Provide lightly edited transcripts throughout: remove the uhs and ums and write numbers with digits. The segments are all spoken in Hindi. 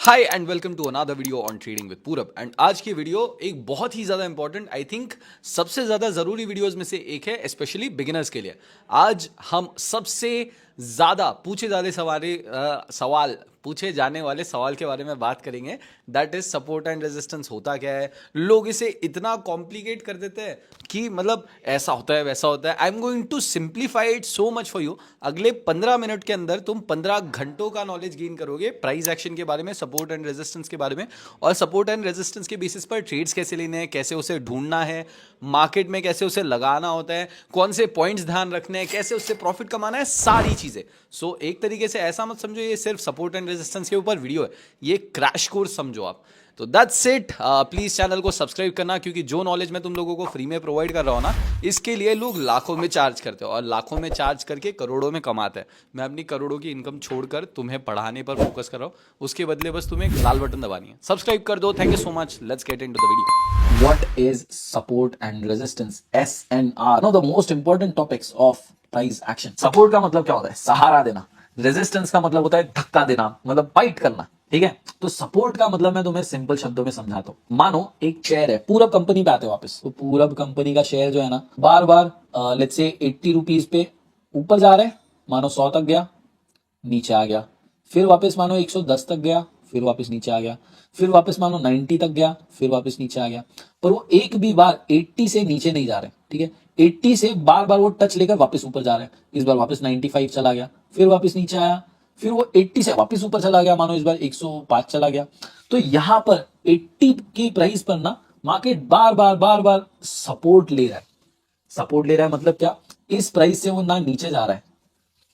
Hi and welcome to another video on trading with Purab. And आज की वीडियो एक बहुत ही ज़्यादा इंपॉर्टेंट, आई थिंक सबसे ज़्यादा ज़रूरी वीडियोस में से एक है, स्पेशली बिगिनर्स के लिए। आज हम सबसे ज़्यादा पूछे जाने सवाल पूछे जाने वाले सवाल के बारे में बात करेंगे। That is support and resistance होता क्या है। लोग इसे इतना कॉम्प्लिकेट कर देते हैं कि मतलब ऐसा होता है वैसा होता है। I am going to simplify it so much for you. अगले 15 मिनट के अंदर तुम 15 घंटों का नॉलेज गेन करोगे प्राइस एक्शन के बारे में, सपोर्ट एंड रेजिस्टेंस के बारे में, और सपोर्ट एंड रेजिस्टेंस के बेसिस पर ट्रेड्स कैसे लेने हैं, कैसे उसे ढूंढना है, मार्केट में कैसे उसे लगाना होता है, कौन से पॉइंट्स ध्यान रखने हैं, कैसे उससे प्रॉफिट कमाना है, सारी चीजें। सो एक तरीके से ऐसा मत समझो ये सिर्फ सपोर्ट एंड रेजिस्टेंस के ऊपर वीडियो है, ये क्रैश कोर्स समझो आप। तो दैट्स इट। प्लीज चैनल को सब्सक्राइब करना, क्योंकि जो नॉलेज मैं तुम लोगों को फ्री में प्रोवाइड कर रहा हूँ ना, इसके लिए लोग लाखों में चार्ज करते हो और लाखों में चार्ज करके करोड़ों में कमाते हैं। मैं अपनी करोड़ों की इनकम छोड़कर तुम्हें पढ़ाने पर फोकस कर रहा हूँ, उसके बदले बस तुम्हें एक लाल बटन दबानी है। सब्सक्राइब कर दो। Thank you so much. Let's get into the video. What is support and resistance? SNR. One of the most important topics of price action. Support का मतलब क्या होता है? सहारा देना. Resistance का मतलब होता है धक्का देना, मतलब फाइट करना. ठीक है, तो सपोर्ट का मतलब मैं तुम्हें सिंपल शब्दों में समझाता हूँ। मानो एक शेयर है, पूरब कंपनी पे आते हो वापस, तो पूरब कंपनी का शेयर जो है ना, बार बार लेट्स से 80 रुपीज पे ऊपर जा रहा है, मानो 100 तक गया, नीचे आ गया, फिर वापस मानो 110 तक गया, फिर वापस नीचे आ गया, फिर वापस मानो 90 तक गया, फिर वापस नीचे आ गया, पर वो एक भी बार 80 से नीचे नहीं जा रहे। ठीक है, 80 से बार बार वो टच लेकर वापस ऊपर जा रहे हैं। इस बार वापस 95 चला गया, फिर वापस नीचे आया, फिर वो 80 से वापस ऊपर चला गया, मानो इस बार 105 चला गया। तो यहां पर 80 की प्राइस पर ना मार्केट बार बार सपोर्ट ले रहा है। सपोर्ट ले रहा है मतलब क्या? इस प्राइस से वो ना नीचे जा रहा है,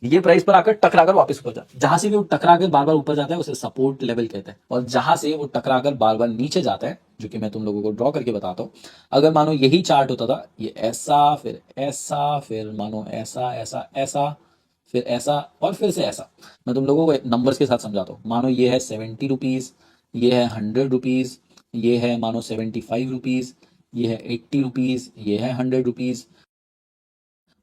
ये प्राइस पर आकर टकराकर वापस ऊपर जाता है। जहां से भी वो टकराकर बार बार ऊपर जाता है उसे सपोर्ट लेवल कहते हैं, और जहां से वो टकराकर बार बार नीचे जाता है, जो कि मैं तुम लोगों को ड्रॉ करके बताता हूं। अगर मानो यही चार्ट होता था, ये ऐसा, फिर ऐसा, फिर मानो ऐसा ऐसा ऐसा, फिर ऐसा, और फिर से ऐसा। मैं तुम लोगों को नंबर्स के साथ समझाता हूँ। मानो ये है 70 रुपीज, ये है 100 रुपीज, ये है मानो 75 रुपीज, ये है 80 रुपीज, ये है 100 रुपीज।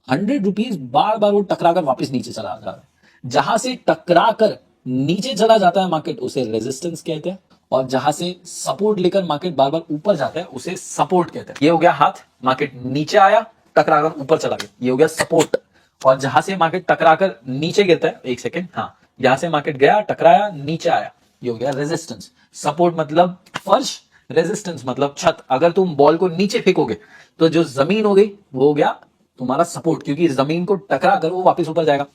100 रुपीज बार बार वो टकरा कर वापस नीचे चला जा रहा है। जहां से टकरा कर नीचे चला जाता है मार्केट, उसे रेजिस्टेंस कहते हैं, और जहां से सपोर्ट लेकर मार्केट बार बार ऊपर जाता है उसे सपोर्ट कहते हैं। ये हो गया हाथ, मार्केट नीचे आया, टकराकर ऊपर चला गया, ये हो गया सपोर्ट। और जहां से मार्केट टकराकर नीचे गिरता है, एक सेकेंड, हाँ, यहां से मार्केट गया, टकराया, नीचे आया, ये हो गया रेजिस्टेंस। सपोर्ट मतलब फर्श, रेजिस्टेंस मतलब छत। अगर तुम बॉल को नीचे फेंकोगे तो जो जमीन हो गई वो हो गया तुम्हारा सपोर्ट, क्योंकि जमीन को टकरा कर वो वापस ऊपर जाएगा।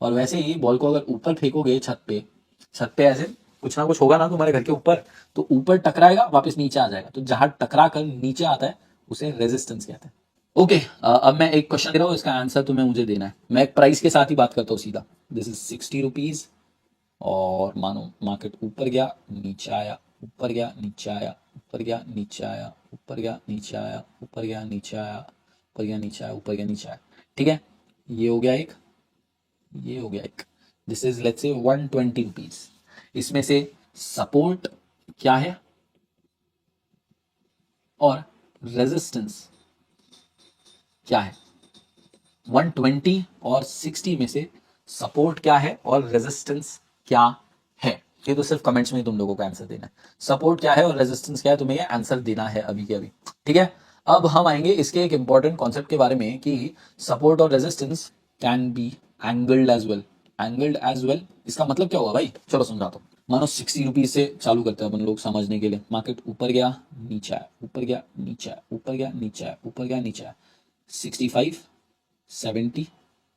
और वैसे ही बॉल को अगर ऊपर फेंकोगे छत पे ऐसे कुछ ना कुछ होगा ना तुम्हारे घर के ऊपर, तो ऊपर टकराएगा, वापस नीचे आ जाएगा। तो जहां टकरा कर नीचे आता है उसे रेजिस्टेंस कहते हैं। ओके, अब मैं एक क्वेश्चन दे रहा हूं, इसका आंसर तुम्हें मुझे देना है। मैं एक प्राइस के साथ ही बात करता हूँ सीधा। दिस इज 60 रुपीज, और मानो मार्केट ऊपर गया, नीचे आया, ऊपर गया, नीचे आया, ऊपर गया, नीचे आया, ऊपर गया, नीचे आया, ऊपर गया, नीचे आया, ऊपर गया, नीचे आया, ऊपर गया, नीचे आया। ठीक है, ये हो गया एक, ये हो गया एक। This is let's say 120 rupees. इसमें से सपोर्ट क्या है और रेजिस्टेंस क्या है? 120 और 60 में से सपोर्ट क्या है और रेजिस्टेंस क्या है? ये तो सिर्फ कमेंट्स में ही तुम लोगों को आंसर देना है। सपोर्ट क्या है और रेजिस्टेंस क्या है, तुम्हें ये आंसर देना है अभी के अभी। ठीक है, अब हम आएंगे इसके एक इंपॉर्टेंट कॉन्सेप्ट के बारे में कि सपोर्ट और resistance can be angled as well. Angled as well, इसका मतलब क्या होगा भाई? चलो समझाता हूँ। मानो 60 रुपीज से चालू करते हैं अपन लोग समझने के लिए। मार्केट ऊपर गया, नीचे आया, ऊपर गया, नीचे आया, ऊपर गया, नीचे आया, ऊपर गया, नीचे आया, 65, 70,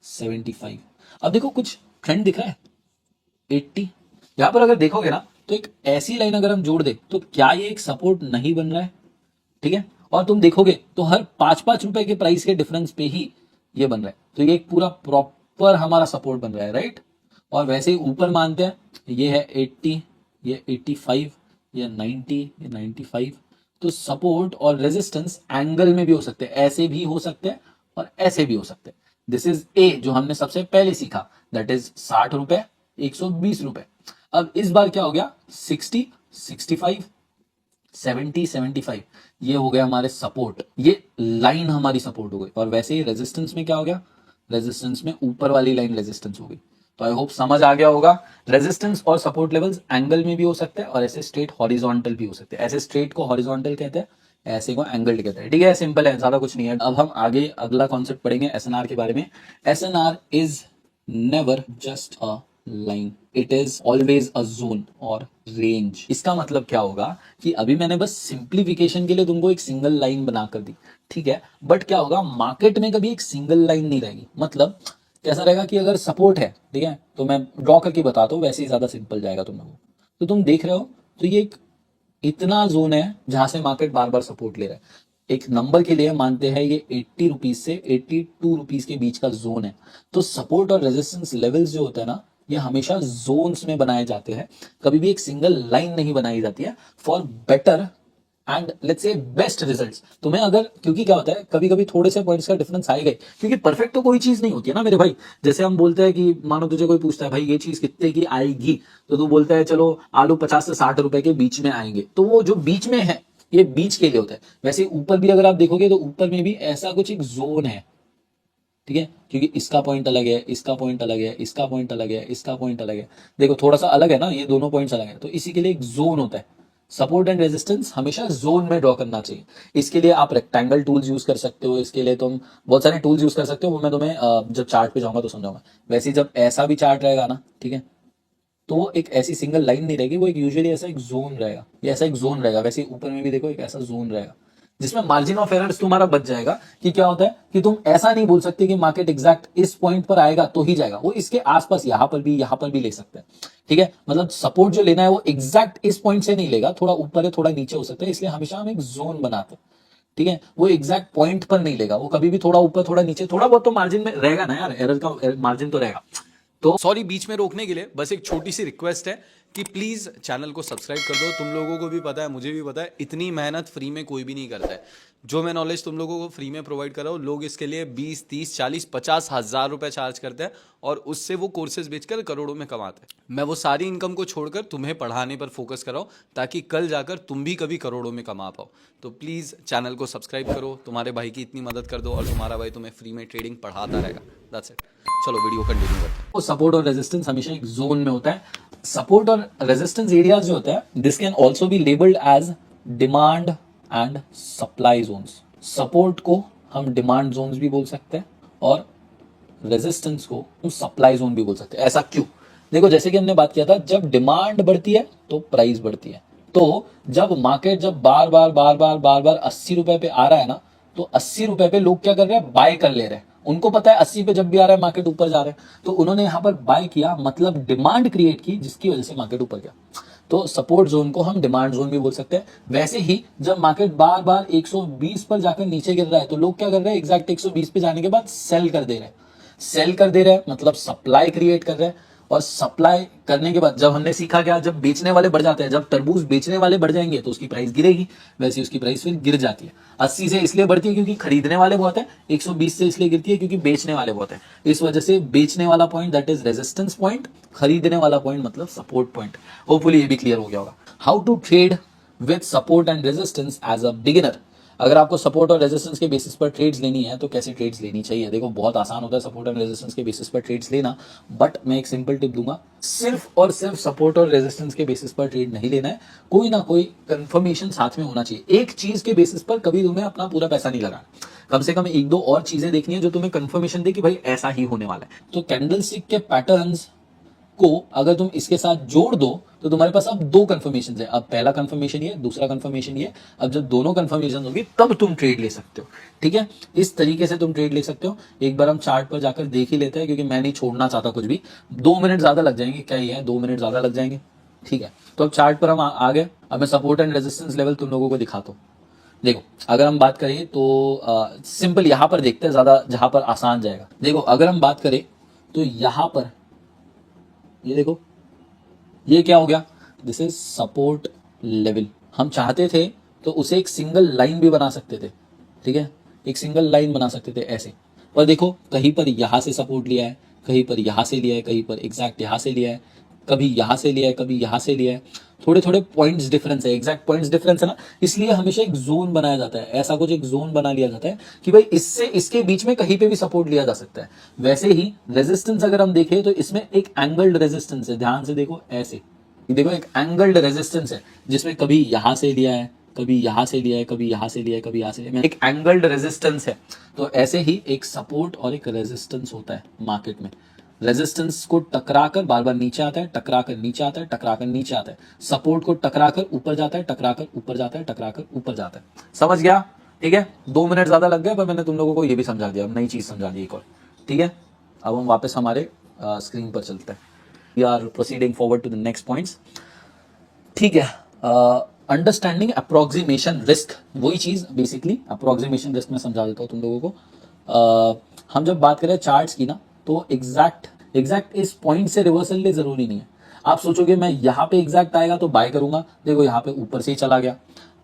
75। अब देखो कुछ ट्रेंड दिख रहा है, 80। यहां पर अगर देखोगे ना, तो एक ऐसी लाइन अगर हम जोड़ दे तो क्या ये एक सपोर्ट नहीं बन रहा है? ठीक है, और तुम देखोगे तो हर 5-5 रुपए के प्राइस के डिफरेंस पे ही ये बन रहा है। तो ये एक पूरा प्रॉपर हमारा सपोर्ट बन रहा है, राइट? और वैसे ही ऊपर मानते हैं, ये है 80, ये 85, ये 90, ये 95। तो सपोर्ट और रेजिस्टेंस एंगल में भी हो सकते हैं, ऐसे भी हो सकते हैं और ऐसे भी हो सकते हैं। दिस इज ए, जो हमने सबसे पहले सीखा, दैट इज 60 रुपए, 120 रुपए। अब इस बार क्या हो गया? 60, 65, 70, 75, ये हो गया हमारे सपोर्ट। ये लाइन हमारी सपोर्ट हो गई। और वैसे ही रेजिस्टेंस में क्या हो गया? रेजिस्टेंस में ऊपर वाली लाइन रेजिस्टेंस हो गई। तो आई होप समझ आ गया होगा। रेजिस्टेंस और सपोर्ट लेवल्स एंगल में भी हो सकते हैं और ऐसे स्ट्रेट हॉरिजॉन्टल भी हो सकते हैं। ऐसे स्ट्रेट को हॉरिजॉन्टल कहते हैं, ऐसे को एंगल्ड कहते हैं। ठीक है, सिंपल है, ज्यादा कुछ नहीं है। अब हम आगे अगला कॉन्सेप्ट पढ़ेंगे एसएनआर के बारे में। SNR is never just a line, it is always a zone और रेंज। इसका मतलब क्या होगा कि अभी मैंने बस सिंप्लीफिकेशन के लिए तुमको एक सिंगल लाइन बना कर दी, ठीक है, बट क्या होगा मार्केट में कभी एक सिंगल लाइन नहीं रहेगी। मतलब कैसा रहेगा कि अगर सपोर्ट है, ठीक है, तो मैं ड्रॉ करके बताता हूँ, वैसे ही ज्यादा सिंपल जाएगा तुम लोगों को। तो तुम देख रहे हो, तो ये एक इतना जोन है जहां से मार्केट बार बार सपोर्ट ले रहा है। एक नंबर के लिए मानते हैं ये 80 रुपीज से 82 रुपीज के बीच का जोन है। तो सपोर्ट और रेजिस्टेंस लेवल्स जो होता है ना, ये हमेशा जोन्स में बनाए जाते हैं, कभी भी एक सिंगल लाइन नहीं बनाई जाती है for better and let's say best results. तुम्हें अगर, क्योंकि क्या होता है कभी कभी थोड़े से पॉइंट्स का डिफरेंस आएगा ही, क्योंकि परफेक्ट तो कोई चीज नहीं होती है ना मेरे भाई। जैसे हम बोलते हैं कि मानो तुझे कोई पूछता है भाई ये चीज कितने की आएगी, तो तू बोलता है चलो आलू 50 से 60 रुपए के बीच में आएंगे। तो वो जो बीच में है ये बीच के लिए होता है। वैसे ऊपर भी अगर आप देखोगे तो ऊपर में भी ऐसा कुछ एक जोन है, ठीक है, क्योंकि इसका पॉइंट अलग है, इसका पॉइंट अलग है, इसका पॉइंट अलग है, इसका पॉइंट अलग है। देखो थोड़ा सा अलग है ना, ये दोनों पॉइंट्स अलग है, तो इसी के लिए एक जोन होता है। सपोर्ट एंड रेजिस्टेंस हमेशा जोन में ड्रॉ करना चाहिए। इसके लिए आप रेक्टेंगल टूल्स यूज कर सकते हो, इसके लिए तुम बहुत सारे टूल्स यूज कर सकते हो, वो मैं तुम्हें जब चार्ट पे जाऊंगा तो समझाऊंगा। वैसे ही जब ऐसा भी चार्ट रहेगा ना, ठीक है, तो वो एक ऐसी सिंगल लाइन नहीं रहेगी, वो एक यूजुअली ऐसा एक जोन रहेगा, ये ऐसा एक जोन रहेगा। वैसे ऊपर में भी देखो एक ऐसा जोन रहेगा जिसमें मार्जिन ऑफ एरर्स तुम्हारा बच जाएगा। कि क्या होता है कि तुम ऐसा नहीं बोल सकते कि मार्केट एग्जैक्ट इस पॉइंट पर आएगा तो ही जाएगा, वो इसके आसपास यहां पर भी ले सकते हैं। ठीक है, मतलब सपोर्ट जो लेना है वो एग्जैक्ट इस पॉइंट से नहीं लेगा, थोड़ा ऊपर है थोड़ा नीचे हो सकता है, इसलिए हमेशा हम एक जोन बनाते हैं। ठीक है, वो एग्जैक्ट पॉइंट पर नहीं लेगा, वो कभी भी थोड़ा ऊपर थोड़ा नीचे, थोड़ा बहुत तो मार्जिन में रहेगा ना यार, एरर का मार्जिन तो रहेगा। तो सॉरी बीच में रोकने के लिए, बस एक छोटी सी रिक्वेस्ट है कि प्लीज चैनल को सब्सक्राइब कर दो। तुम लोगों को भी पता है, मुझे भी पता है, इतनी मेहनत फ्री में कोई भी नहीं करता है। जो मैं नॉलेज तुम लोगों को फ्री में प्रोवाइड कर रहा हूँ, लोग इसके लिए 20, 30, 40, 50 हजार रुपए चार्ज करते हैं और उससे वो कोर्सेज बेचकर करोड़ों में कमाते हैं। मैं वो सारी इनकम को छोड़कर तुम्हें पढ़ाने पर फोकस कर रहा हूँ, ताकि कल जाकर तुम भी कभी करोड़ों में कमा पाओ। तो प्लीज चैनल को सब्सक्राइब करो, तुम्हारे भाई की इतनी मदद कर दो और तुम्हारा भाई तुम्हें फ्री में ट्रेडिंग पढ़ाता रहेगा। That's it. चलो वीडियो कंटिन्यू करते हैं। वो सपोर्ट और रेजिस्टेंस हमेशा एक जोन में होता है। सपोर्ट और रेजिस्टेंस एरियाज जो होते हैं, this can also be labelled as demand and supply zones. Support को हम डिमांड जोन्स भी बोल सकते हैं और रेजिस्टेंस को हम सप्लाई जोन भी बोल सकते हैं। ऐसा क्यों? देखो जैसे कि हमने बात किया था, जब डिमांड बढ़ती है तो प्राइस बढ़ती है। तो जब मार्केट जब बार बार 80 रुपए पे आ रहा है ना, तो 80 रुपए पे लोग क्या कर रहे हैं, बाय कर ले रहे हैं। उनको पता है 80 पे जब भी आ रहा है मार्केट ऊपर जा रहा है, तो उन्होंने यहां पर बाय किया, मतलब डिमांड क्रिएट की, जिसकी वजह से मार्केट ऊपर गया। तो सपोर्ट जोन को हम डिमांड जोन भी बोल सकते हैं। वैसे ही जब मार्केट बार बार 120 पर जाकर नीचे गिर रहा है, तो लोग क्या कर रहे हैं, एग्जैक्ट 120 पे जाने के बाद सेल कर दे रहे हैं। सेल कर दे रहे हैं मतलब सप्लाई क्रिएट कर रहे हैं, और सप्लाई करने के बाद जब हमने सीखा क्या, जब बेचने वाले बढ़ जाते हैं, जब तरबूज बेचने वाले बढ़ जाएंगे तो उसकी प्राइस गिरेगी, वैसे उसकी प्राइस फिर गिर जाती है। 80 से इसलिए बढ़ती है क्योंकि खरीदने वाले बहुत है, 120 से इसलिए गिरती है क्योंकि बेचने वाले बहुत है। इस वजह से बेचने वाला point that is resistance point, खरीदने वाला पॉइंट मतलब सपोर्ट पॉइंट। होपफुली ये भी क्लियर हो गया होगा। How to trade with support and resistance as a beginner. अगर आपको सपोर्ट और रेजिस्टेंस के बेसिस पर ट्रेड्स लेनी है तो कैसे ट्रेड्स लेनी चाहिए? देखो बहुत आसान होता है सपोर्ट एंड रेजिस्टेंस के बेसिस पर ट्रेड्स लेना, बट मैं एक सिंपल टिप दूंगा, सिर्फ और सिर्फ सपोर्ट और रेजिस्टेंस के बेसिस पर ट्रेड नहीं लेना है, कोई ना कोई कंफर्मेशन साथ में होना चाहिए। एक चीज के बेसिस पर कभी तुम्हें अपना पूरा पैसा नहीं लगाना, कम से कम एक दो और चीजें देखनी है जो तुम्हें कंफर्मेशन दे कि भाई ऐसा ही होने वाला है। तो कैंडलस्टिक के पैटर्न्स को अगर तुम इसके साथ जोड़ दो तो तुम्हारे पास अब दो कंफर्मेशन है। अब पहला कंफर्मेशन ये, दूसरा कंफर्मेशन ये। अब जब दोनों कंफर्मेशन होगी तब तुम ट्रेड ले सकते हो। ठीक है, इस तरीके से तुम ट्रेड ले सकते हो। एक बार हम चार्ट पर जाकर देख ही लेते हैं, क्योंकि मैं नहीं छोड़ना चाहता कुछ भी। 2 मिनट ज्यादा लग जाएंगे, क्या ये है, 2 मिनट ज्यादा लग जाएंगे। ठीक है, तो अब चार्ट पर हम आ गए। अब मैं सपोर्ट एंड रेजिस्टेंस लेवल तुम लोगों को दिखाता हूँ। देखो अगर हम बात करें तो सिंपल यहां पर देखते हैं, ज्यादा जहां पर आसान जाएगा। देखो अगर हम बात करें तो यहां पर ये देखो, ये क्या हो गया, दिस इज सपोर्ट लेवल। हम चाहते थे तो उसे एक सिंगल लाइन भी बना सकते थे। ठीक है, एक सिंगल लाइन बना सकते थे ऐसे, पर देखो कहीं पर यहां से सपोर्ट लिया है, कहीं पर यहां से लिया है, कहीं पर एग्जैक्ट यहां से लिया है, कभी यहां से लिया है, कभी यहां से लिया है। थोड़े थोड़े पॉइंट्स डिफरेंस है, एग्जैक्ट पॉइंट्स डिफरेंस है ना, इसलिए हमेशा एक जोन बनाया जाता है, ऐसा कुछ एक जोन बना लिया जाता है कि भाई इससे इसके बीच में कहीं पे भी सपोर्ट लिया जा सकता है। वैसे ही रेजिस्टेंस अगर हम देखें तो इसमें एक एंगल्ड रेजिस्टेंस है, ध्यान से देखो ऐसे, ये देखो एक एंगल्ड रेजिस्टेंस है जिसमें कभी यहां से लिया है, कभी यहां से लिया है, कभी यहां से लिया है, कभी यहां से लिया है, एक एंगल्ड रेजिस्टेंस है। तो ऐसे ही एक सपोर्ट और एक रेजिस्टेंस होता है मार्केट में। रेजिस्टेंस को टकरा कर बार बार नीचे आता है, टकरा कर नीचे आता है, टकरा कर नीचे आता है, सपोर्ट को टकरा कर ऊपर जाता है, टकरा कर ऊपर जाता है, टकरा कर ऊपर जाता है। समझ गया? ठीक है, 2 मिनट ज्यादा लग गए पर मैंने तुम लोगों को ये भी समझा दिया, नई चीज समझा दी एक और। ठीक है, अब हम वापस हमारे स्क्रीन पर चलते हैं। We are proceeding forward to the next points. ठीक है, अंडरस्टैंडिंग अप्रोक्सीमेशन रिस्क, वही चीज बेसिकली अप्रोक्सीमेशन रिस्क में समझा देता हूँ तुम लोगों को। हम जब बात करें चार्ट्स की ना, तो एग्जैक्ट इस पॉइंट से रिवर्सल ले जरूरी नहीं है। आप सोचोगे मैं यहाँ पे एग्जैक्ट आएगा तो बाय करूंगा, देखो यहाँ पे ऊपर से ही चला गया।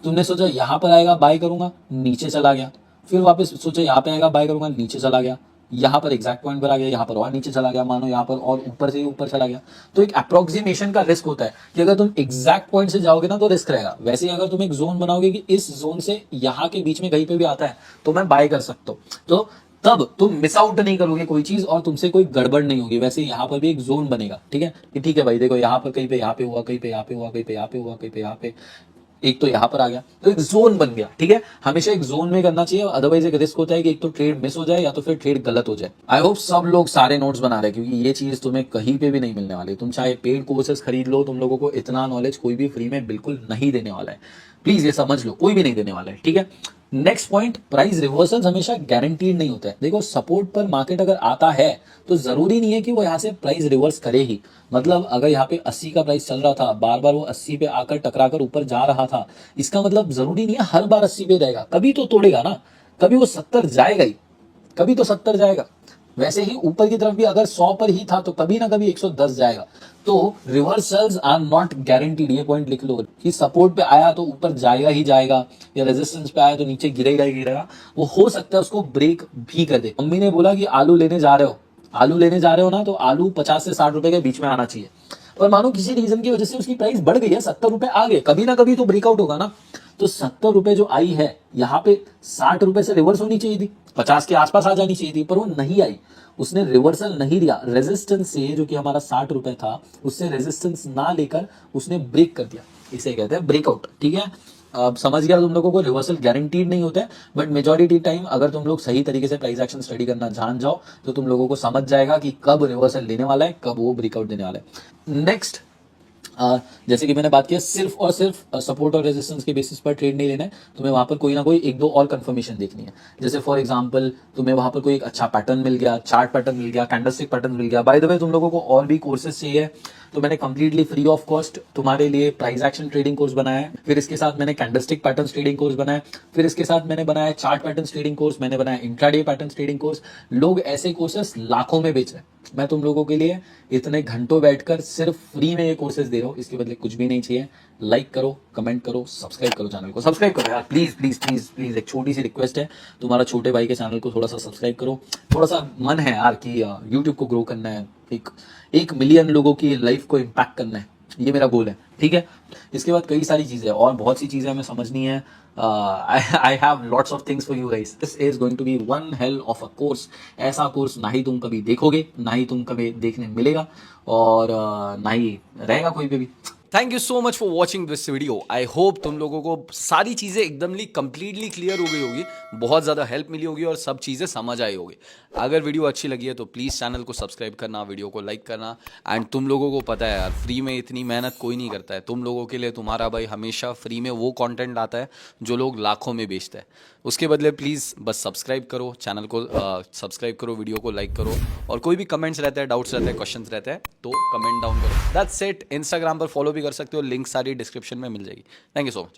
तुमने सोचा यहाँ पर आएगा बाय करूंगा, नीचे चला गया। फिर वापस सोचा यहाँ पे आएगा बाय करूंगा, नीचे चला गया। यहाँ पर एग्जैक्ट पॉइंट पर आ गया, यहाँ पर और नीचे चला गया, मानो यहाँ पर और ऊपर से ही ऊपर चला गया। तो एक अप्रोक्सीमेशन का रिस्क होता है कि अगर तुम एग्जैक्ट पॉइंट से जाओगे ना तो रिस्क रहेगा। वैसे ही अगर तुम एक जोन बनाओगे कि इस जोन से यहाँ के बीच में कहीं पे भी आता है तो मैं बाय कर सकता हूँ, तो तब तुम मिस आउट नहीं करोगे कोई चीज और तुमसे कोई गड़बड़ नहीं होगी। वैसे यहाँ पर भी एक जोन बनेगा, ठीक है, कि ठीक है भाई देखो यहाँ पर कहीं पे यहाँ पे हुआ, कहीं पे यहाँ पे हुआ, कहीं पे यहाँ पे हुआ, कहीं पे यहाँ पे, एक तो यहाँ पर आ गया, तो एक जोन बन गया। ठीक है, हमेशा एक जोन में करना चाहिए, अदरवाइज एक रिस्क होता है कि एक तो ट्रेड मिस हो जाए या तो फिर ट्रेड गलत हो जाए। आई होप सब लोग सारे नोट्स बना रहे हैं क्योंकि ये चीज तुम्हें कहीं पे भी नहीं मिलने वाली। तुम चाहे पेड कोर्सेज खरीद लो, तुम लोगों को इतना नॉलेज कोई भी फ्री में बिल्कुल नहीं देने वाला है। प्लीज ये समझ लो, कोई भी नहीं देने वाला है। ठीक है, नेक्स्ट पॉइंट, प्राइस रिवर्सल्स हमेशा गारंटीड नहीं होता है। देखो सपोर्ट पर मार्केट अगर आता है तो जरूरी नहीं है कि वो यहाँ से प्राइस रिवर्स करे ही। मतलब अगर यहाँ पे 80 का प्राइस चल रहा था, बार बार वो 80 पे आकर टकरा कर ऊपर जा रहा था, इसका मतलब जरूरी नहीं है हर बार 80 पे रहेगा, कभी तो तोड़ेगा ना, कभी वो 70 जाएगा ही, कभी तो 70 जाएगा। वैसे ही ऊपर की तरफ भी अगर 100 पर ही था तो कभी ना कभी 110 जाएगा। तो रिवर्सल्स आर नॉट गारंटीड, ये पॉइंट लिख लो कि सपोर्ट पे आया तो ऊपर जाएगा ही जाएगा, या रेजिस्टेंस पे आया तो नीचे गिरेगा ही गिरेगा। वो हो सकता है उसको ब्रेक भी कर दे। मम्मी ने बोला कि आलू लेने जा रहे हो, आलू लेने जा रहे हो ना, तो आलू 50 से 60 रुपए के बीच में आना चाहिए। पर मानो किसी रीजन की वजह से उसकी प्राइस बढ़ गई है, 70 रुपए आ गए, कभी ना कभी तो ब्रेकआउट होगा ना। तो 70 रुपए जो आई है यहाँ पे 60 रुपए से रिवर्स होनी चाहिए थी, 50 के आसपास आ जानी चाहिए थी, पर वो नहीं आई। उसने रिवर्सल नहीं दिया, रेजिस्टेंस से जो कि हमारा 60 रुपए था उससे रेजिस्टेंस ना लेकर उसने ब्रेक कर दिया, इसे कहते हैं ब्रेकआउट। ठीक है, अब समझ गया तुम लोगों को, रिवर्सल गारंटीड नहीं होता है, बट मेजॉरिटी टाइम अगर तुम लोग सही तरीके से प्राइस एक्शन स्टडी करना जान जाओ तो तुम लोगों को समझ जाएगा कि कब रिवर्सल लेने वाला है, कब वो ब्रेकआउट देने वाला है। नेक्स्ट, जैसे कि मैंने बात किया सिर्फ और सिर्फ सपोर्ट और रेजिस्टेंस के बेसिस पर ट्रेड नहीं लेना है, तुम्हें वहां पर कोई ना कोई एक दो और कंफर्मेशन देखनी है। जैसे फॉर एग्जांपल तुम्हें वहां पर कोई एक अच्छा पैटर्न मिल गया, चार्ट पैटर्न मिल गया, कैंडलस्टिक पैटर्न मिल गया। बाय द वे तुम लोगों को और भी कोर्सेज चाहिए तो मैंने कंप्लीटली फ्री ऑफ कॉस्ट तुम्हारे लिए प्राइस एक्शन ट्रेडिंग कोर्स बनाया है, फिर इसके साथ मैंने कैंडलस्टिक पैटर्न ट्रेडिंग कोर्स बनाया, फिर इसके साथ मैंने बनाया चार्ट पैटर्न ट्रेडिंग कोर्स, मैंने बनाया इंट्राडे पैटर्न ट्रेडिंग कोर्स। लोग ऐसे कोर्सेस लाखों में बेच रहे हैं, मैं तुम लोगों के लिए इतने घंटों बैठकर सिर्फ फ्री में ये कोर्सेज दे रहा हूँ, इसके बदले कुछ भी नहीं चाहिए। लाइक करो, कमेंट करो, सब्सक्राइब करो, चैनल को सब्सक्राइब करो यार, प्लीज प्लीज प्लीज प्लीज। एक छोटी सी रिक्वेस्ट है, तुम्हारा छोटे भाई के चैनल को थोड़ा सा सब्सक्राइब करो। थोड़ा सा मन है यार कि यूट्यूब को ग्रो करना है, एक मिलियन लोगों की लाइफ को इम्पैक्ट करना है, ये मेरा गोल है। ठीक है, इसके बाद कई सारी चीजें और बहुत सी चीजें हमें समझनी है। I have lots of things for you guys. This is going to be one hell of a course. ऐसा कोर्स ना ही तुम कभी देखोगे, ना ही तुम कभी देखने मिलेगा, और ना ही रहेगा कोई भी। Thank you so much for watching this video. I hope तुम लोगों को सारी चीज़ें एकदमली कंप्लीटली क्लियर हो गई होगी, बहुत ज़्यादा हेल्प मिली होगी और सब चीज़ें समझ आई होगी। अगर वीडियो अच्छी लगी है तो प्लीज़ चैनल को सब्सक्राइब करना, वीडियो को लाइक करना। एंड तुम लोगों को पता है यार, फ्री में इतनी मेहनत कोई नहीं करता है। तुम लोगों के लिए तुम्हारा भाई हमेशा फ्री में वो कंटेंट लाता है जो लोग लाखों में बेचता है। उसके बदले प्लीज़ बस सब्सक्राइब करो, चैनल को सब्सक्राइब करो, वीडियो को लाइक करो, और कोई भी कमेंट्स रहता है, डाउट्स रहते हैं, क्वेश्चंस रहते हैं तो कमेंट डाउन करो। That's it. इंस्टाग्राम पर फॉलो भी कर सकते हो, लिंक सारी डिस्क्रिप्शन में मिल जाएगी। Thank you so much.